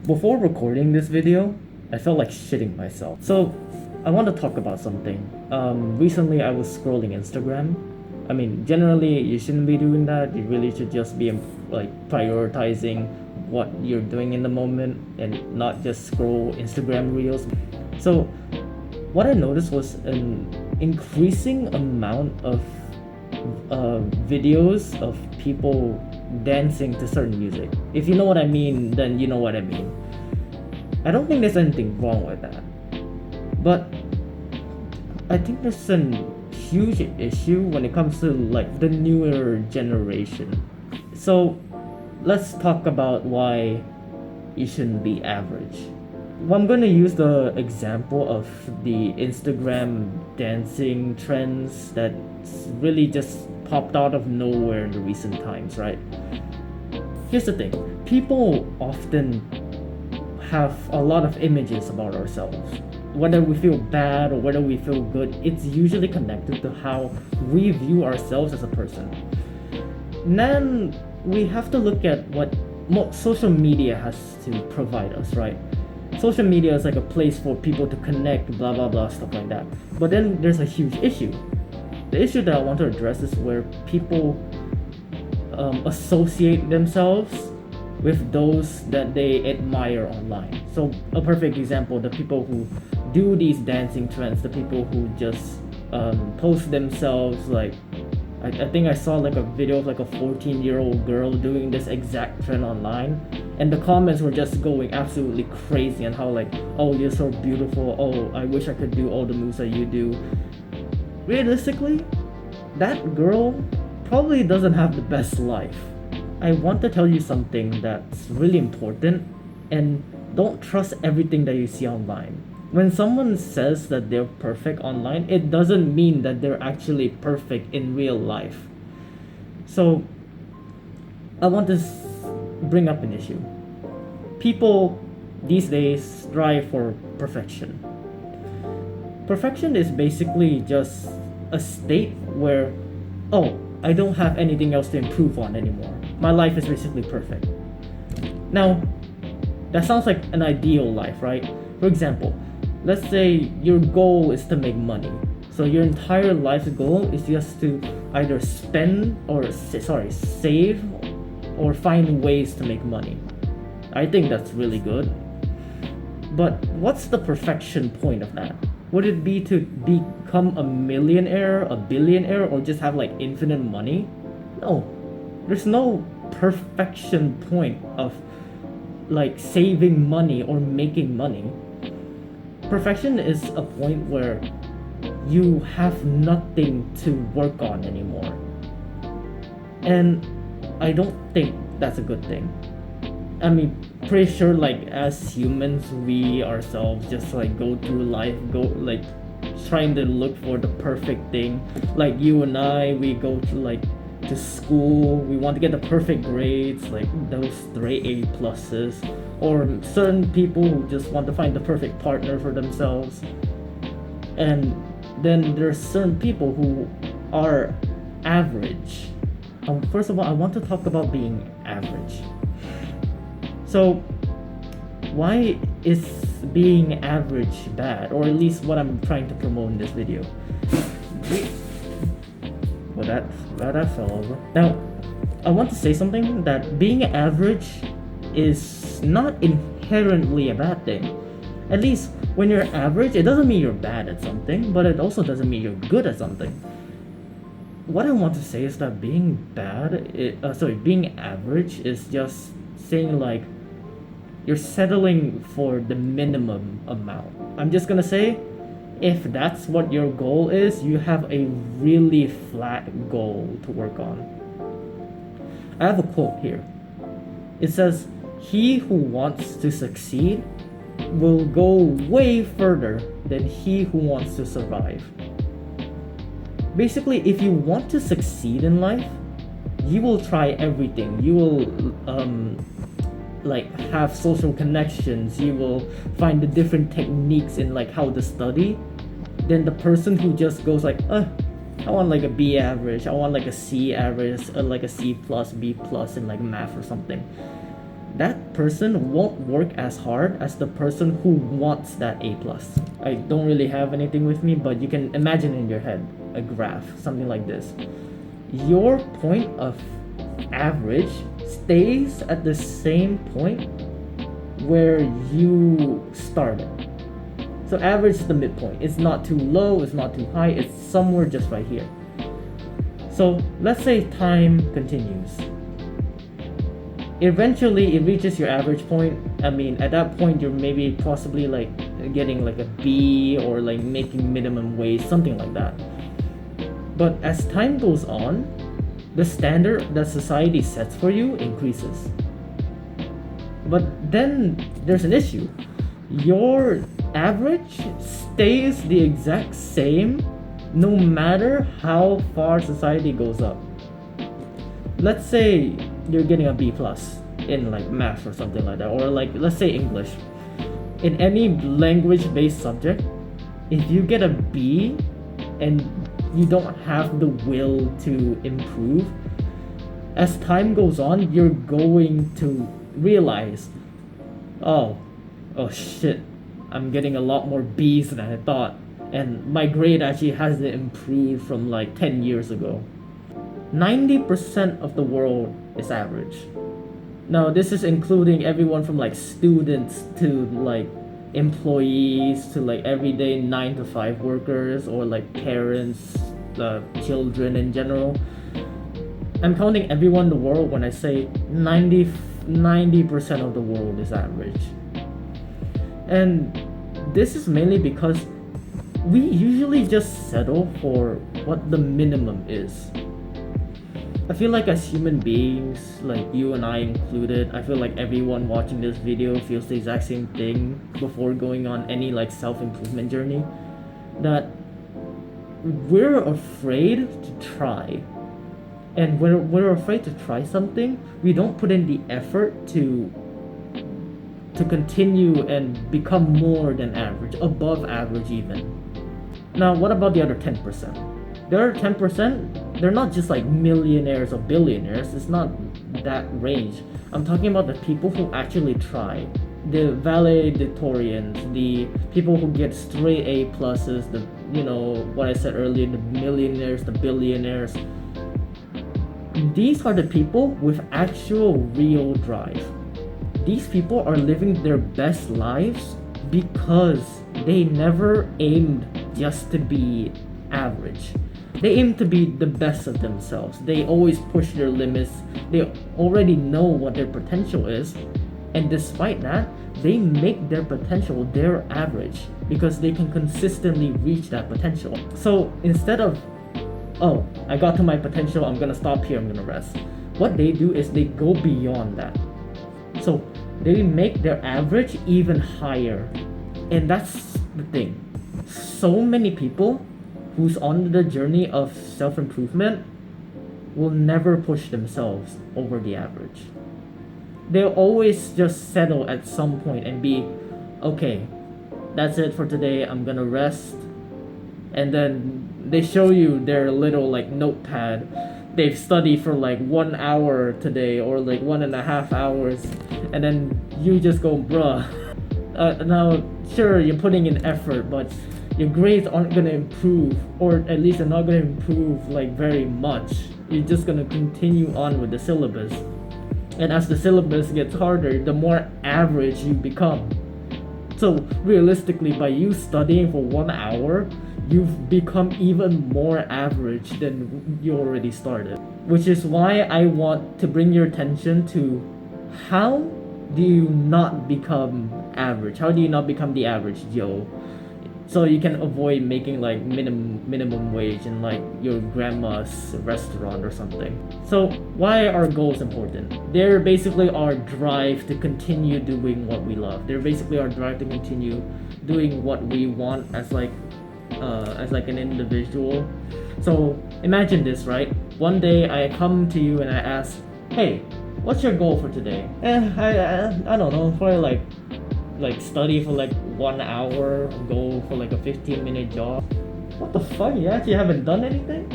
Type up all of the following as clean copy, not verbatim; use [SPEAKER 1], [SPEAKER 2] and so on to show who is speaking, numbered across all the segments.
[SPEAKER 1] Before recording this video, I felt like shitting myself. So, I want to talk about something. Recently, I was scrolling Instagram. I mean, generally, you shouldn't be doing that. You really should just be like prioritizing what you're doing in the moment and not just scroll Instagram reels. So, what I noticed was an increasing amount of videos of people dancing to certain music. If you know what I mean, then you know what I mean. I don't think there's anything wrong with that. But I think there's a huge issue when it comes to like the newer generation. So let's talk about why you shouldn't be average. Well, I'm gonna use the example of the Instagram dancing trends that really just popped out of nowhere in the recent times, right? Here's the thing. People often have a lot of images about ourselves. Whether we feel bad or whether we feel good, it's usually connected to how we view ourselves as a person. And then we have to look at what social media has to provide us, right? Social media is like a place for people to connect, blah blah blah, stuff like that. But then there's a huge issue. The issue that I want to address is where people associate themselves with those that they admire online. So a perfect example, the people who do these dancing trends, the people who just post themselves like I think I saw like a video of like a 14-year-old girl doing this exact trend online, and the comments were just going absolutely crazy and how like, oh, you're so beautiful, oh, I wish I could do all the moves that you do. Realistically, that girl probably doesn't have the best life. I want to tell you something that's really important, and don't trust everything that you see online. When someone says that they're perfect online, it doesn't mean that they're actually perfect in real life. So, I want to bring up an issue. People these days strive for perfection. Perfection is basically just a state where, oh, I don't have anything else to improve on anymore. My life is basically perfect. Now, that sounds like an ideal life, right? For example, let's say your goal is to make money. So your entire life's goal is just to either spend or save or find ways to make money. I think that's really good. But what's the perfection point of that? Would it be to become a millionaire, a billionaire, or just have like infinite money? No. There's no perfection point of like saving money or making money. Perfection is a point where you have nothing to work on anymore. And I don't think that's a good thing. I mean, pretty sure like as humans, we ourselves just like go through life, go like trying to look for the perfect thing. Like you and I, we go to school, we want to get the perfect grades, like those straight A pluses, or certain people who just want to find the perfect partner for themselves. And then there's certain people who are average. First of all, I want to talk about being average. So, why is being average bad? Or at least what I'm trying to promote in this video. Well, that fell over. Now, I want to say something that being average is not inherently a bad thing. At least when you're average, it doesn't mean you're bad at something, but it also doesn't mean you're good at something. What I want to say is that being being average is just saying like you're settling for the minimum amount. I'm just gonna say, if that's what your goal is, you have a really flat goal to work on. I have a quote here. It says, "He who wants to succeed will go way further than he who wants to survive." Basically, if you want to succeed in life, you will try everything. You will like have social connections, you will find the different techniques in like how to study, then the person who just goes like, I want like a B average, I want like a C average, like a C plus, B plus in like math or something. that person won't work as hard as the person who wants that A plus. I don't really have anything with me, but you can imagine in your head a graph, something like this. Your point of average stays at the same point where you started. So average is the midpoint. It's not too low, it's not too high, it's somewhere just right here. So let's say time continues. Eventually it reaches your average point. I mean, at that point you're maybe possibly like getting like a B or like making minimum wage, something like that. But as time goes on, the standard that society sets for you increases. But then there's an issue. Your average stays the exact same no matter how far society goes up. Let's say you're getting a B plus in like math or something like that, or like let's say English. In any language based subject, if you get a B and you don't have the will to improve, as time goes on, you're going to realize, oh shit, I'm getting a lot more B's than I thought, and my grade actually hasn't improved from like 10 years ago. 90% of the world is average. Now, this is including everyone from like students to like employees to like everyday 9 to 5 workers or like parents, children in general. I'm counting everyone in the world when I say 90% of the world is average. And this is mainly because we usually just settle for what the minimum is. I feel like as human beings, like you and I included, I feel like everyone watching this video feels the exact same thing before going on any like self-improvement journey, that we're afraid to try. And when we're afraid to try something, we don't put in the effort to continue and become more than average, above average even. Now, what about the other 10%? The other 10%, they're not just like millionaires or billionaires, it's not that range. I'm talking about the people who actually try. The valedictorians, the people who get straight A pluses, the, you know, what I said earlier, the millionaires, the billionaires. These are the people with actual real drive. These people are living their best lives because they never aimed just to be average. They aim to be the best of themselves. They always push their limits. They already know what their potential is. And despite that, they make their potential their average because they can consistently reach that potential. So instead of, oh, I got to my potential, I'm gonna stop here, I'm gonna rest. What they do is they go beyond that. So they make their average even higher. And that's the thing. So many people who's on the journey of self-improvement will never push themselves over the average. They'll always just settle at some point and be, okay, that's it for today, I'm gonna rest. And then they show you their little like notepad. They've studied for like 1 hour today or like 1.5 hours, and then you just go, bruh. Now, sure, you're putting in effort, but your grades aren't gonna improve, or at least they're not gonna improve like very much. You're just gonna continue on with the syllabus. And as the syllabus gets harder, the more average you become. So realistically, by you studying for 1 hour, you've become even more average than you already started. Which is why I want to bring your attention to how do you not become average? How do you not become the average Joe? So you can avoid making like minimum wage in like your grandma's restaurant or something. So why are goals important? They're basically our drive to continue doing what we love. They're basically our drive to continue doing what we want as like an individual. So imagine this, right? One day I come to you and I ask, hey, what's your goal for today? I don't know, probably like study for like 1 hour, go for like a 15-minute jog. What the fuck? You actually haven't done anything?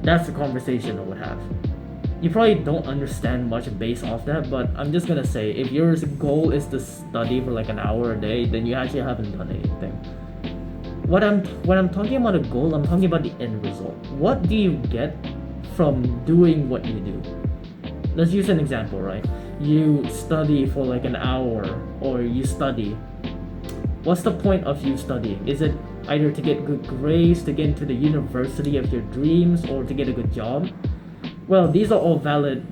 [SPEAKER 1] That's the conversation I would have. you probably don't understand much based off that, but I'm just gonna say, if your goal is to study for like an hour a day, then you actually haven't done anything. When I'm talking about a goal, I'm talking about the end result. What do you get from doing what you do? Let's use an example, right? You study for like an hour, or you study. What's the point of you studying? Is it either to get good grades, to get into the university of your dreams, or to get a good job? Well, these are all valid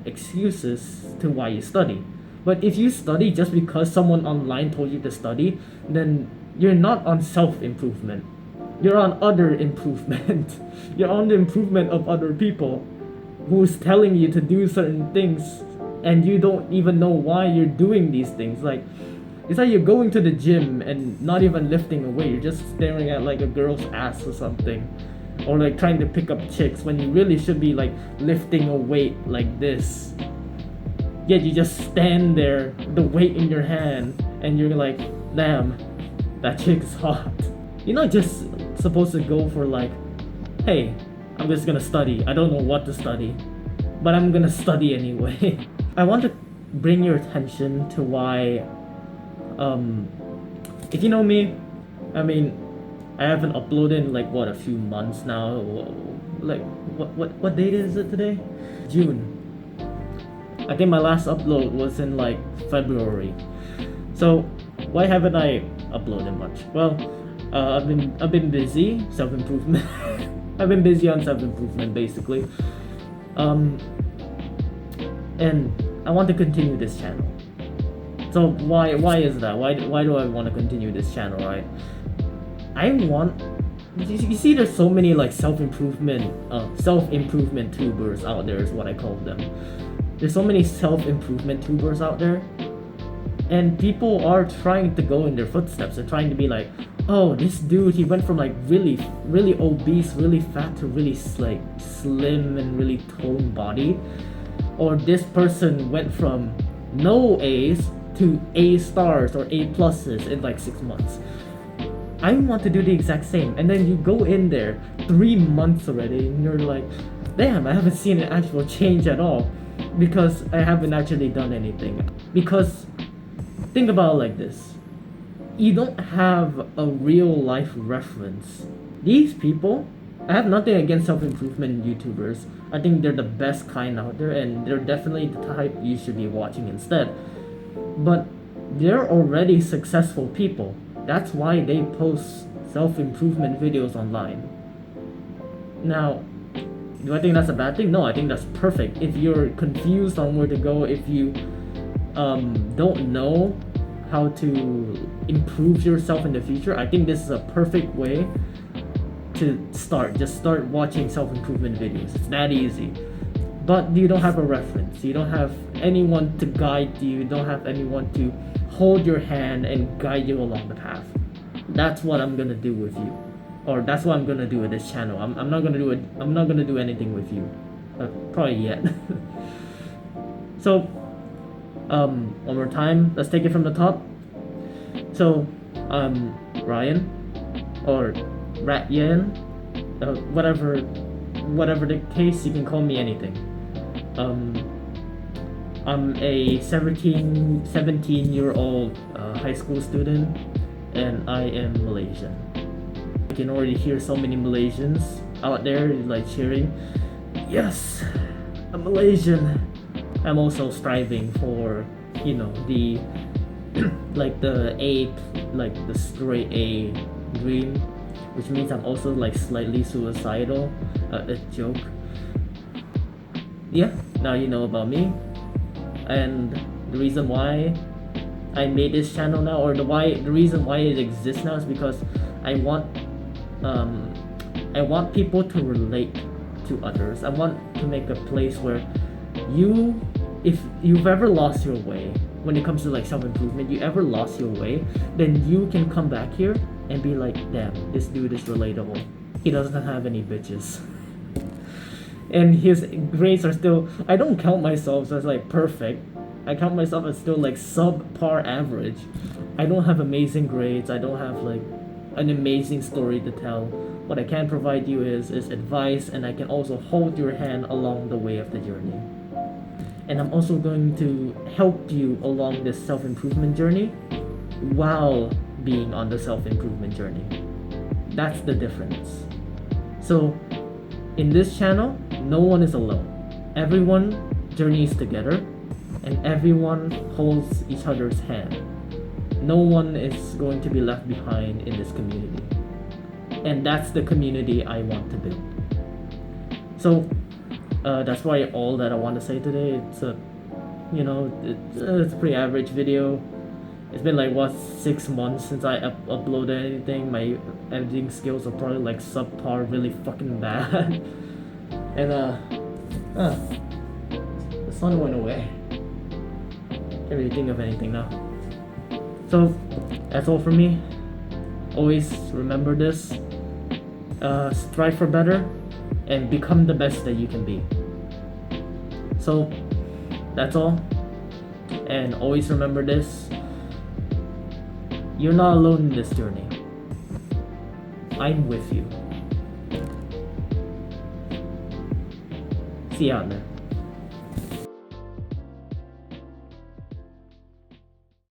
[SPEAKER 1] excuses to why you study. But if you study just because someone online told you to study, then you're not on self-improvement. You're on other improvement. You're on the improvement of other people who's telling you to do certain things, and you don't even know why you're doing these things. Like, it's like you're going to the gym and not even lifting a weight. You're just staring at like a girl's ass or something, or like trying to pick up chicks when you really should be like lifting a weight like this. Yet you just stand there, the weight in your hand, and you're like, damn, that chick is hot. You're not just supposed to go for like, hey, I'm just gonna study. I don't know what to study, but I'm gonna study anyway. I want to bring your attention to why, if you know me, I mean, I haven't uploaded in like what, a few months now. Like what date is it today? June. I think my last upload was in like February. So why haven't I uploaded much? Well, I've been busy self-improvement. I've been busy on self-improvement basically. And I want to continue this channel. So why is that? Why do I want to continue this channel, right? I want, you see, there's so many like self-improvement tubers out there is what I call them. There's so many self-improvement tubers out there, and people are trying to go in their footsteps. They're trying to be like, oh, this dude, he went from like really obese, really fat, to really like slim and really toned body. Or this person went from no A's to A stars or A pluses in like 6 months. I want to do the exact same. And then you go in there 3 months already and you're like, damn, I haven't seen an actual change at all, because I haven't actually done anything. Because think about it like this. You don't have a real life reference. These people, I have nothing against self-improvement YouTubers. I think they're the best kind out there, and they're definitely the type you should be watching instead. But they're already successful people. That's why they post self-improvement videos online. Now, do I think that's a bad thing? No, I think that's perfect. If you're confused on where to go, if you don't know how to improve yourself in the future, I think this is a perfect way to start. Just start watching self-improvement videos. It's that easy. But you don't have a reference. You don't have anyone to guide you. You don't have anyone to hold your hand and guide you along the path. That's what I'm gonna do with you, or that's what I'm gonna do with this channel. I'm not gonna do it. I'm not gonna do anything with you, probably yet. So, one more time. Let's take it from the top. So, Ryan, or Ratyan, whatever the case, you can call me anything. I'm a 17-year-old high school student, and I am Malaysian. I can already hear so many Malaysians out there like cheering, yes, I'm Malaysian. I'm also striving for, you know, the like the A, like the straight A dream, which means I'm also like slightly suicidal. A joke. Yeah, now you know about me. And the reason why I made this channel now, or the reason why it exists now, is because I want people to relate to others. I want to make a place where if you've ever lost your way when it comes to like self-improvement, you ever lost your way, then you can come back here and be like, damn, this dude is relatable. He doesn't have any bitches. And his grades are still, I don't count myself as like perfect. I count myself as still like subpar average. I don't have amazing grades. I don't have like an amazing story to tell. What I can provide you is advice, and I can also hold your hand along the way of the journey. And I'm also going to help you along this self-improvement journey while being on the self-improvement journey. That's the difference. So in this channel, no one is alone. Everyone journeys together, and everyone holds each other's hand. No one is going to be left behind in this community. And that's the community I want to build. So that's probably all that I want to say today. It's a, it's a pretty average video. It's been like 6 months since I uploaded anything. My editing skills are probably like subpar, really fucking bad. And the sun went away. Can't really think of anything now. So that's all from me. Always remember this. Strive for better and become the best that you can be. So that's all. And always remember this. You're not alone in this journey. I'm with you. See you out there.